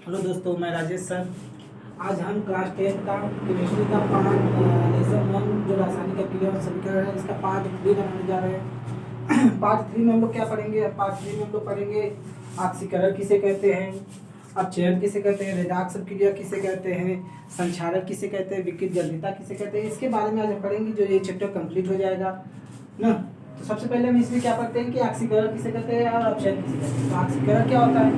Hello दोस्तों, मैं Rajesh sir. आज हम क्लास 10 का केमिस्ट्री का पार्ट लेसन 1 जो रासायनिक अभिक्रिया और समीकरण है इसका पार्ट 3 बनाने जा रहे हैं। पार्ट 3 में हम लोग क्या पढ़ेंगे? पार्ट 3 में हम लोग पढ़ेंगे ऑक्सीकरण किसे कहते हैं, अपचयन किसे कहते हैं, रेडॉक्स अभिक्रिया किसे कहते हैं, संक्षारक किसे कहते हैं, विकृत गंधिता किसे कहते हैं। इसके बारे में आज हम पढ़ेंगे, जो ये चैप्टर कंप्लीट हो जाएगा ना। तो सबसे पहले हम इसमें क्या पढ़ते हैं कि ऑक्सीकरण किसे कहते हैं और अपचयन किसे कहते हैं। तो ऑक्सीकरण क्या होता है?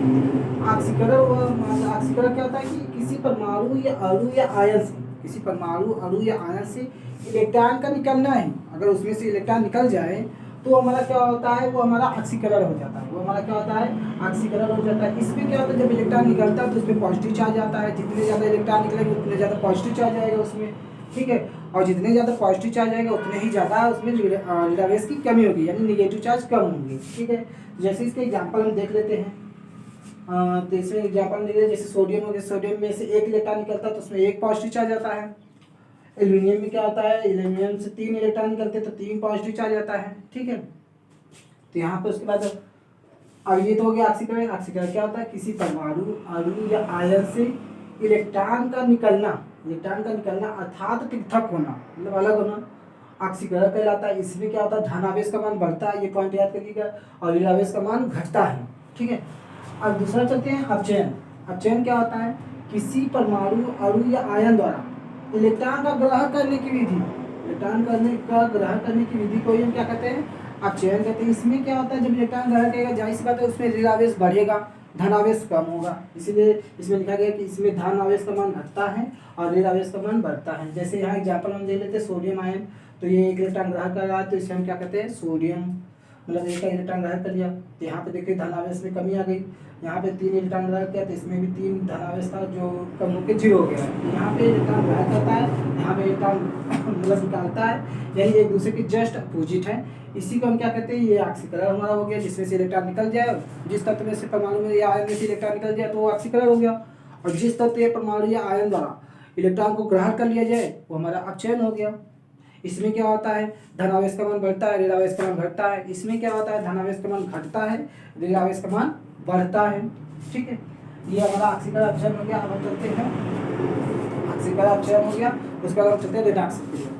ऑक्सीकरण क्या होता है कि किसी परमाणु या अणु या आयन से, किसी परमाणु अणु या आयन से इलेक्ट्रॉन का निकलना है। अगर उसमें से इलेक्ट्रॉन निकल जाए तो हमारा क्या होता है, वो हमारा ऑक्सीकरण हो जाता है। वो हमारा क्या होता है? ऑक्सीकरण हो जाता है। इसमें क्या होता है, जब इलेक्ट्रॉन निकलता है तो उसमें पॉजिटिव चार्ज आता है। जितने ज़्यादा इलेक्ट्रॉन निकलेंगे उतने ज़्यादा पॉजिटिव चार्ज आएगा उसमें, ठीक है। और जितने ज़्यादा पॉजिटिव चार्ज आएगा उतने ही ज़्यादा उसमें लीडावेस की कमी होगी, यानी निगेटिव चार्ज कम होंगे, ठीक है। जैसे इसके एग्जाम्पल हम देख लेते हैं। तो इसमें एग्जाम्पल में देख लेते, जैसे सोडियम हो गया। सोडियम में से एक इलेक्ट्रॉन निकलता है तो उसमें एक पॉजिटिव चार्ज आता है। एल्यूमिनियम में क्या होता है, एल्यूमिनियम से 3 इलेक्ट्रॉन निकलते हैं तो 3 पॉजिटिव चार्ज आता है, ठीक है। तो यहाँ पे उसके बाद अब ये तो हो गया ऑक्सीकरण। ऑक्सीकरण क्या होता है? किसी परमाणु अणु या आयन से इलेक्ट्रॉन का निकलना, अर्थात पृथक होना, मतलब अलग होना, ऑक्सीकरण कहलाता है। इसमें क्या होता है, धनावेश का मान बढ़ता है, ये पॉइंट याद करिएगा, और ऋणावेश का मान घटता है, ठीक है। अब दूसरा चलते हैं अपचयन। अपचयन क्या होता है? किसी परमाणु अणु या आयन द्वारा इलेक्ट्रॉन का ग्रहण करने की विधि, ग्रहण करने की विधि को ही हम क्या कहते हैं? अपचयन कहते हैं। इसमें क्या होता है, जब इलेक्ट्रॉन ग्रहण करेगा जाहिर सी बात है उसमें ऋणावेश बढ़ेगा, धनावेश कम होगा। इसीलिए इसमें लिखा गया कि इसमें धनावेश का मान घटता है और ऋणावेश का मान बढ़ता है। जैसे यहाँ एग्जाम्पल हम दे लेते हैं सोडियम आयन। तो ये एक इलेक्ट्रॉन ग्रहण कर रहा है तो इसे हम क्या कहते हैं? सोडियम, मतलब एक का इलेक्ट्रॉन ग्रहण कर लिया तो यहाँ पे देखिए धनावेश में कमी आ गई। यहाँ पे 3 इलेक्ट्रॉन ग्रहण किया तो इसमें भी 3 धनावेश था जो कम होकर 0 हो गया है। यहाँ पे इलेक्ट्रॉन ग्रहण करता है, यहाँ पे इलेक्ट्रॉन मतलब निकालता है, यानी एक दूसरे की जस्ट अपोजिट है। इसी को हम क्या कहते हैं? ये ऑक्सीकरण हमारा हो गया, जिसमें से इलेक्ट्रॉन निकल जाए, जिस तत्व में से परमाणु में या आयन में से इलेक्ट्रॉन निकल जाए तो वो ऑक्सीकरण हो गया। और जिस तत्व या परमाणु या आयन द्वारा इलेक्ट्रॉन को ग्रहण कर लिया जाए वो हमारा अपचयन हो गया। इसमें क्या होता है? धनावेश का मान बढ़ता है, ऋणावेश का मान घटता है। इसमें क्या होता है? धनावेश का मान घटता है, ऋणावेश का मान बढ़ता है, ठीक है। ये हमारा ऑक्सीकरण अपचयन हो गया। अब हम चलते हैं, ऑक्सीकरण अपचयन हो गया, उसके बाद हम चलते हैं रेडॉक्स अभिक्रिया।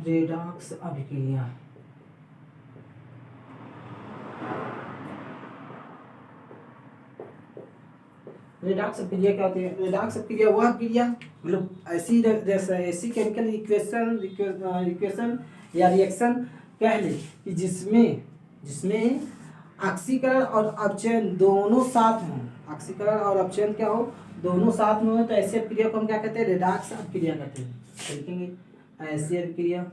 रेडॉक्स अभिक्रिया रेडॉक्स अभिक्रिया क्या होती है? रेडॉक्स अभिक्रिया वह क्रिया, मतलब ऐसी केमिकल इक्वेशन या रिएक्शन कह ले कि जिसमें ऑक्सीकरण और अपचयन दोनों साथ हों। ऑक्सीकरण और अपचयन क्या हो? दोनों साथ में हो। तो ऐसी अभिक्रिया को हम क्या कहते हैं? रेडॉक्स अभिक्रिया कहते हैं। देखेंगे ऐसी अभिक्रिया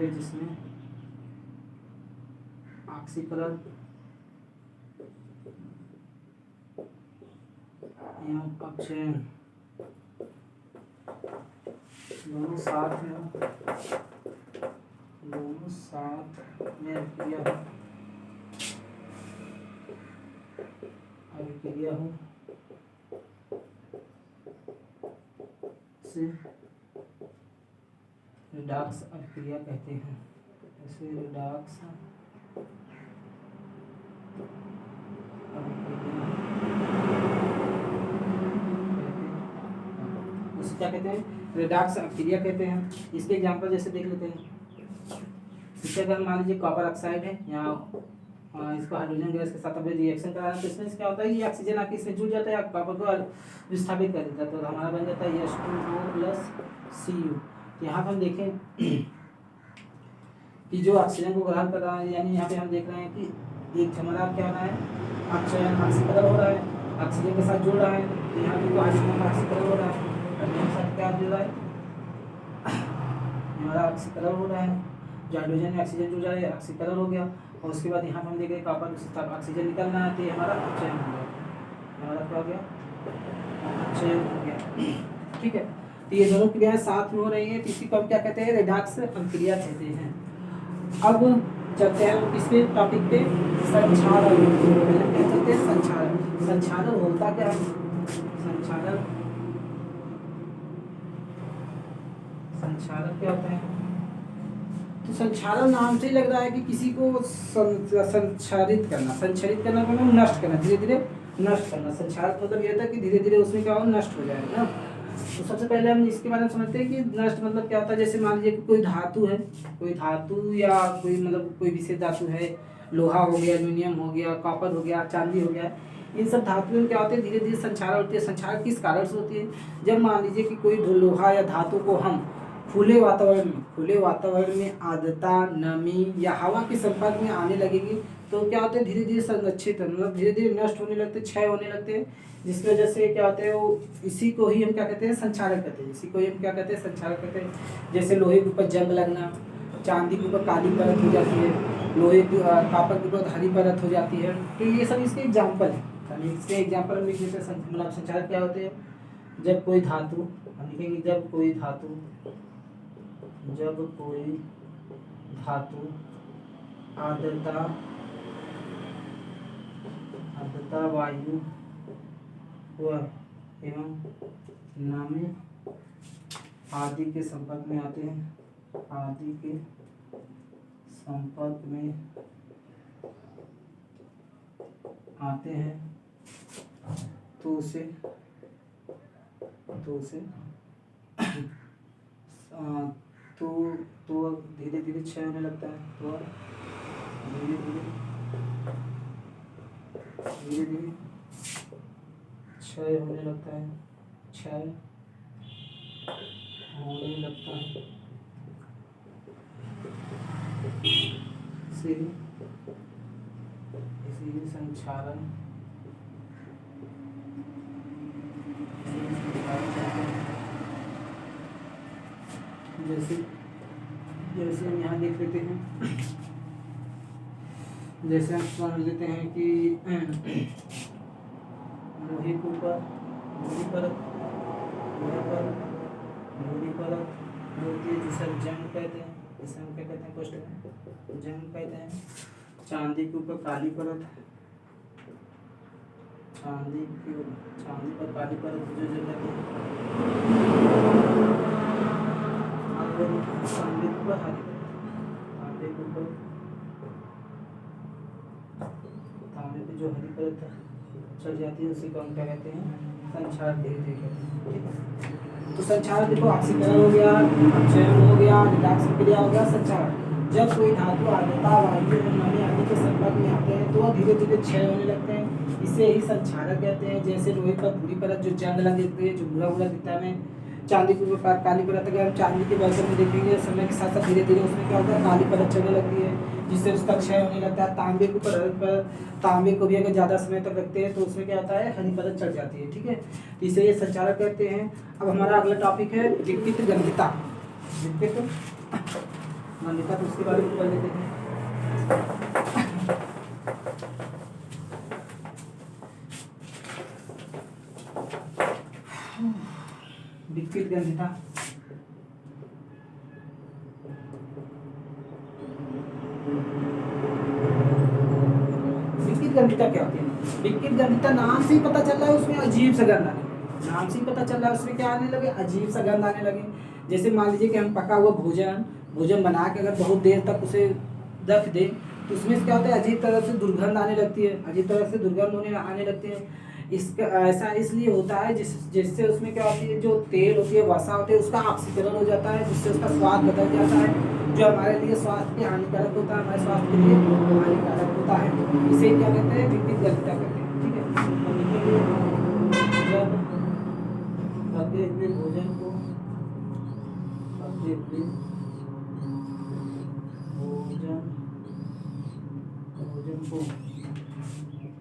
जिसमें ऑक्सीकरण एवं अपचयन दोनों साथ में अभिक्रिया हो से रेडॉक्स अभिक्रिया कहते हैं। ऐसे रेडॉक्स उसे क्या कहते हैं? रेडॉक्स अभिक्रिया कहते हैं। इसके एग्जांपल जैसे देख लेते हैं। इसके अगर मान लीजिए कॉपर ऑक्साइड है, यहाँ इसको हाइड्रोजन गैस के साथ अभी रिएक्शन कराना है तो इसमें क्या होता है, ये ऑक्सीजन आके इसमें जुड़ जाता है, कॉपर को विस्थापित कर देता है, तो हमारा बन जाता है H2O + Cu। यहाँ पर हम देखें कि जो ऑक्सीजन को ग्रहण कर रहा है, यानी यहाँ पे हम देख रहे हैं कि एक हमारा क्या हो रहा है? ऑक्सीजन ऑक्सीकरण हो रहा है, ऑक्सीजन के साथ जुड़ रहा है। तो यहाँ पे हाइड्रोजन ऑक्सीकरण हो रहा है, हाइड्रोजन के साथ क्या जुड़ रहा है? हमारा ऑक्सीकरण हो रहा है। जो हाइड्रोजन में ऑक्सीजन जुड़ जाए ऑक्सीकरण हो गया। और उसके बाद यहाँ पर हम देख रहे हैं कॉपर के साथ ऑक्सीजन निकलना है तो ये हमारा अपचयन हो गया। हमारा क्या हो गया? अपचयन हो गया, ठीक है। तो ये दोनों क्रियाएं साथ में हो रही हैं, तो इसी को हम क्या कहते हैं, रेडॉक्स अभिक्रिया कहते हैं। अब चलते हैं इसके टॉपिक पे, संक्षारण। क्या चलते हैं, संक्षारण। संक्षारण होता क्या है, संक्षारण, संक्षारण क्या होता है। तो संक्षारण नाम से ही लग रहा है कि किसी को संक्षारित करना, संक्षारित करना मतलब नष्ट करना, धीरे धीरे नष्ट करना। संक्षारित मतलब ये था कि धीरे धीरे उसमें क्या हो, नष्ट हो जाएगा ना। तो सबसे पहले हम इसके बारे में समझते हैं कि नष्ट मतलब क्या होता है। जैसे मान लीजिए कि कोई धातु है, कोई धातु या कोई मतलब कोई विशेष धातु है, लोहा हो गया, एल्यूमिनियम हो गया, कॉपर हो गया, चांदी हो गया, इन सब धातुओं में क्या होते हैं, धीरे धीरे संक्षारण होती है। संक्षारण किस कारण से होती है, जब मान लीजिए कि कोई लोहा या धातु को हम खुले वातावरण में आर्द्रता, नमी या हवा के संपर्क में आने लगेगी तो क्या होते हैं, धीरे धीरे संरक्षित मतलब धीरे धीरे नष्ट होने लगते हैं, क्षय होने लगते हैं, जिसकी वजह से क्या होते हैं वो, इसी को ही हम क्या कहते हैं, संक्षारण कहते हैं। इसी को ही हम क्या कहते हैं, संक्षारण कहते हैं। जैसे लोहे के ऊपर जंग लगना, चांदी के ऊपर काली परत हो जाती है, लोहे की कॉपर के ऊपर हरी परत हो जाती है, तो ये सब इसके एग्जाम्पल है। इसके एग्जाम्पल हम लिख देते हैं। मतलब संक्षारण क्या होते हैं, जब कोई धातु, हम लिखेंगे जब कोई धातु आर्द्रता वायु एवं नमी आदि के संपर्क में आते हैं, आदि के संपर्क में आते हैं, तो उसे तो धीरे धीरे क्षय होने लगता है, तो धीरे धीरे क्षय होने लगता है, क्षय होने लगता है। इसीलिए संक्षारण जैसे हम यहाँ देख लेते हैं, जैसे हम समझ लेते हैं कि लोहे के ऊपर लोहे परत होती है, जिसे हम जंग कहते हैं, जिसे हम क्या कहते हैं, पोस्ट में जंग कहते हैं। चांदी के ऊपर काली परत, चांदी पर काली परत जो जल जाती है, तांबे के ऊपर हरी परत, तांबे पे जो हरी परत चढ़ जाती है उसी को हम क्या कहते हैं, संक्षारण धीरे धीरे कहते हैं। ठीक है, तो संक्षारण देखो, ऑक्सीकरण हो गया, अपक्षयन हो गया, रिडॉक्स क्रिया हो गया, संक्षारण। जब कोई धातु आर्द्रता, वायु और नमी आदि के संपर्क में आते हैं तो धीरे धीरे क्षय होने लगते हैं, इसे ही संक्षारण कहते हैं। जैसे लोहे पर भूरी परत जो जंग लग जाती है, जो भूरा भूरा दिखता है, चांदी के ऊपर काली परत, अगर हम चांदी के बर्तन में देखेंगे समय के साथ साथ धीरे धीरे उसमें क्या होता है, काली परत चढ़ने लगती है, जिससे उसका क्षय होने लगता है। तांबे के ऊपर तांबे को भी अगर ज़्यादा समय तक रखते हैं तो उसमें क्या होता है, हरी परत चढ़ जाती है। ठीक है, तो इसे ये संक्षारण कहते हैं। अब हमारा अगला टॉपिक है विकृत गंधिता। विकृत गंधिता, तो उसके बारे में पढ़ लेते हैं। विकृत गंधिता, विकृत गंधिता क्या होती है। विकृत गंधिता नाम से ही पता चल रहा है उसमें अजीब सा गंध आने लगे, नाम से ही पता चल रहा है उसमें क्या आने लगे, अजीब सा गंध आने लगे। जैसे मान लीजिए कि हम पका हुआ भोजन बना के अगर बहुत देर तक उसे रख दें तो उसमें क्या होता है, अजीब तरह से दुर्गंध आने लगती है, अजीब तरह से दुर्गंध आने लगती है। इसका ऐसा इसलिए होता है जिससे उसमें क्या होती है, जो तेल होती है, वसा होती है, उसका ऑक्सीकरण हो जाता है, जिससे उसका स्वाद बदल जाता है, जो हमारे लिए स्वास्थ्य के हानिकारक होता है, हमारे स्वास्थ्य के लिए हानिकारक होता है। इसे क्या कहते हैं, विकृत गंधिता कहते हैं। ठीक है, जब पके हुए भोजन को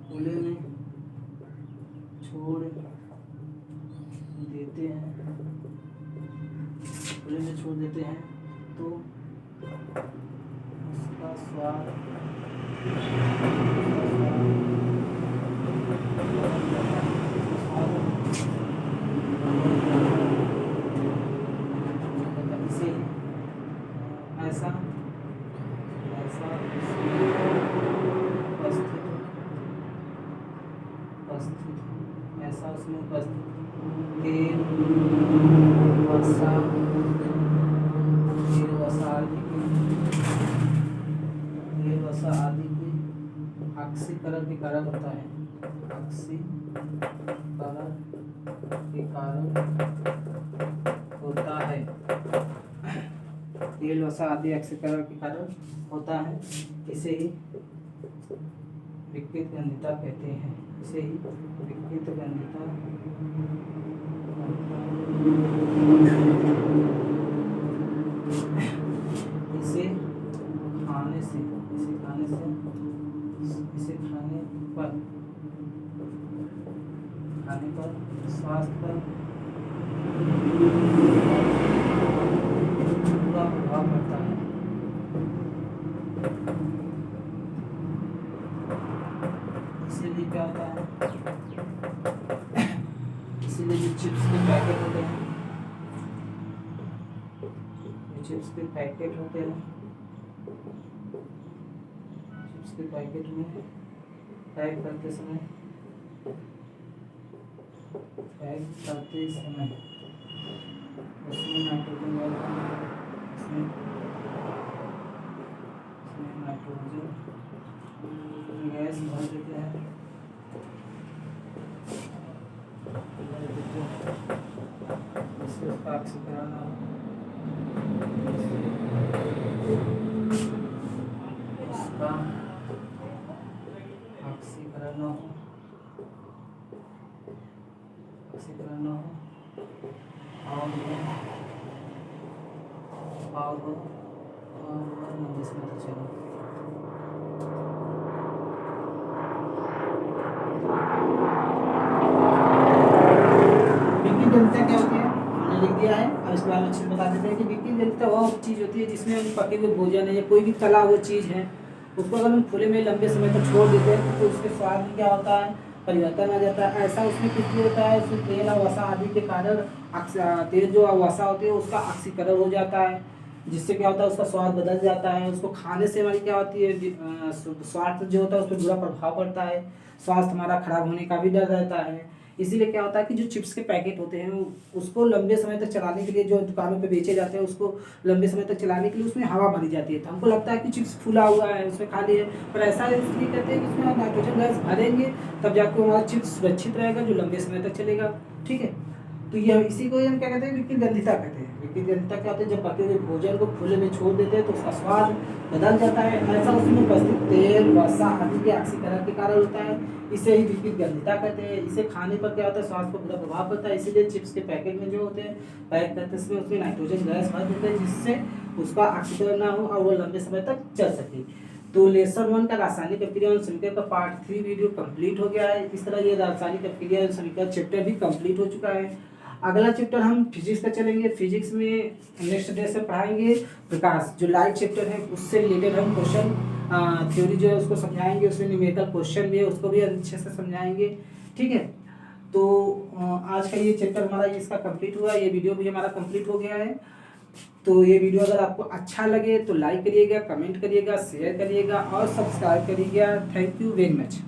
खुले में छोड़ देते हैं तो उसका स्वाद तेल वसा आदि के ऑक्सीकरण के कारण होता है। ऑक्सीकरण के कारण होता है। तेल वसा आदि ऑक्सीकरण के कारण होता है। इसे ही विकृत गंधिता कहते हैं। इसे ही विकृत गंधिता इसे खाने पर स्वास्थ्य पर बुरा प्रभाव पड़ता है। इसीलिए क्या होता है, इसीलिए जो चिप्स के पैकेट होते हैं, चिप्स के पैकेट में पैक करते समय उसमें नाइट्रोजन गैस भर देते हैं। इससे उसका ऑक्सीकरण विकृत गंधिता क्या होती है हमने लिख दिया है। अब इसके बारे में अच्छे से बता देते हैं कि विकृत गंधिता वो चीज़ होती है जिसमें हम पके हुए भोजन है या कोई भी तला हुआ चीज़ है, उसको अगर हम खुले में लंबे समय तक छोड़ देते हैं तो उसके स्वाद में क्या होता है, परिवर्तन आ जाता है। ऐसा उसमें कुछ भी होता है, उसमें तेल और वसा आदि के कारण तेल जो वसा होती है उसका ऑक्सीकरण हो जाता है, जिससे क्या होता है उसका स्वाद बदल जाता है। उसको खाने से हमारी क्या होती है, स्वास्थ्य जो होता है उस पर बुरा प्रभाव पड़ता है, स्वास्थ्य हमारा खराब होने का भी डर रहता है। इसीलिए क्या होता है कि जो चिप्स के पैकेट होते हैं उसको लंबे समय तक चलाने के लिए जो दुकानों पे बेचे जाते हैं उसको लंबे समय तक चलाने के लिए उसमें हवा भरी जाती है, तो हमको लगता है कि चिप्स फूला हुआ है उसमें खाली है, पर ऐसा इसलिए कहते हैं कि उसमें आप नाइट्रोजन गैस भरेंगे तब जाकर हमारा चिप्स सुरक्षित रहेगा जो लंबे समय तक चलेगा। ठीक है, तो ये इसी को हम क्या कहते हैं, विकृत गंधिता कहते हैं। विकृत गंधिता क्या होता है, जब पके हुए भोजन को खुले में छोड़ देते हैं तो उसका स्वाद बदल जाता है। ऐसा उसमें उपस्थित तेल वसा आदि के ऑक्सीकरण के कारण होता है। इसे ही विकृत गंधिता कहते हैं। इसे खाने पर क्या होता है, स्वास्थ्य पर बुरा प्रभाव पड़ता है। इसीलिए चिप्स के पैकेट में जो होते हैं पैक करते समय उसमें नाइट्रोजन गैस भर देते हैं जिससे उसका ऑक्सीकरण ना हो और वो लंबे समय तक चल सके। तो लेसन 1 का रासायनिक अभिक्रिया और समीकरण का पार्ट 3 वीडियो कंप्लीट हो गया है। इस तरह ये रासायनिक अभिक्रिया और समीकरण चैप्टर भी कंप्लीट हो चुका है। अगला चैप्टर हम फिजिक्स का चलेंगे। फिजिक्स में नेक्स्ट डे से पढ़ाएंगे प्रकाश, जो लाइट चैप्टर है उससे रिलेटेड हम क्वेश्चन थ्योरी जो है उसको समझाएंगे, उसमें न्यूमेरिकल क्वेश्चन भी है उसको भी अच्छे से समझाएंगे। ठीक है, तो आज का ये चैप्टर हमारा इसका कंप्लीट हुआ, ये वीडियो भी हमारा कंप्लीट हो गया है। तो ये वीडियो अगर आपको अच्छा लगे तो लाइक करिएगा, कमेंट करिएगा, शेयर करिएगा और सब्सक्राइब करिएगा। Thank you very much.